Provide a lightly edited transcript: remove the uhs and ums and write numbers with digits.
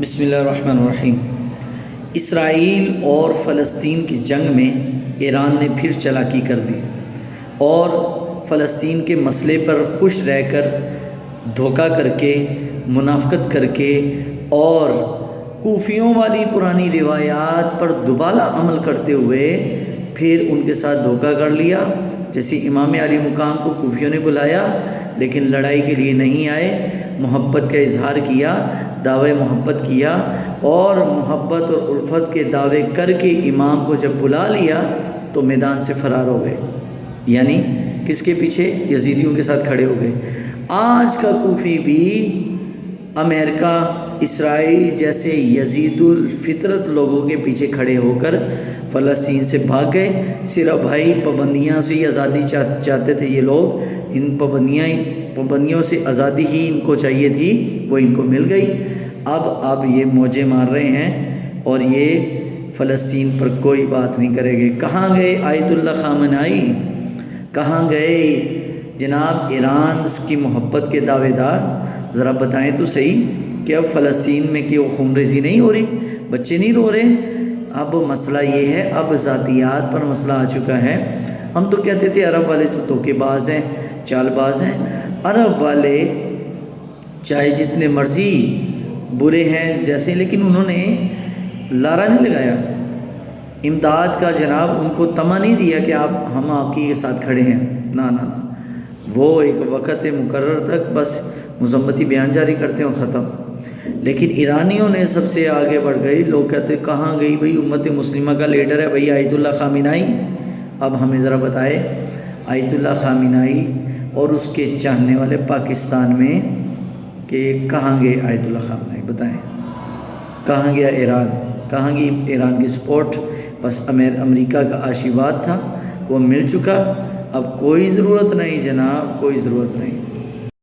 بسم اللہ الرحمن الرحیم۔ اسرائیل اور فلسطین کی جنگ میں ایران نے پھر چالاکی کر دی اور فلسطین کے مسئلے پر خوش رہ کر دھوکہ کر کے، منافقت کر کے اور کوفیوں والی پرانی روایات پر دوبارہ عمل کرتے ہوئے پھر ان کے ساتھ دھوکہ کر لیا۔ جیسے امام علی مقام کو کوفیوں نے بلایا لیکن لڑائی کے لیے نہیں آئے، محبت کا اظہار کیا، دعوے محبت کیا اور محبت اور الفت کے دعوے کر کے امام کو جب بلا لیا تو میدان سے فرار ہو گئے، یعنی کس کے پیچھے؟ یزیدیوں کے ساتھ کھڑے ہو گئے۔ آج کا کوفی بھی امریکہ، اسرائیل جیسے یزید الفطرت لوگوں کے پیچھے کھڑے ہو کر فلسطین سے بھاگ گئے۔ صرف بھائی پابندیاں سے ہی آزادی چاہتے تھے یہ لوگ، ان پابندیوں سے آزادی ہی ان کو چاہیے تھی، وہ ان کو مل گئی۔ اب یہ موجیں مار رہے ہیں اور یہ فلسطین پر کوئی بات نہیں کرے گے۔ کہاں گئے آیت اللہ خامنائی؟ کہاں گئے جناب ایران کی محبت کے دعوے دار؟ ذرا بتائیں تو صحیح کہ اب فلسطین میں کہ وہ خون ریزی نہیں ہو رہی، بچے نہیں رو رہے؟ اب مسئلہ یہ ہے، اب ذاتیات پر مسئلہ آ چکا ہے۔ ہم تو کہتے تھے عرب والے تو دھوکے باز ہیں، چال باز ہیں۔ عرب والے چاہے جتنے مرضی برے ہیں جیسے، لیکن انہوں نے لارا نہیں لگایا امداد کا، جناب ان کو طمع نہیں دیا کہ ہم آپ کے ساتھ کھڑے ہیں، نہ۔ وہ ایک وقت مقرر تک بس مذمتی بیان جاری کرتے ہیں اور ختم۔ لیکن ایرانیوں نے سب سے آگے بڑھ گئی۔ لوگ کہتے کہاں گئی بھئی امت مسلمہ کا لیڈر ہے بھئی آیت اللہ خامنائی؟ اب ہمیں ذرا بتائے آیت اللہ خامنائی اور اس کے چاہنے والے پاکستان میں کہ کہاں گئے آیت اللہ خامنائی؟ بتائیں کہاں گیا ایران؟ کہاں گئی ایران کی سپورٹ؟ بس امریکہ کا آشیواد تھا، وہ مل چکا، اب کوئی ضرورت نہیں جناب، کوئی ضرورت نہیں۔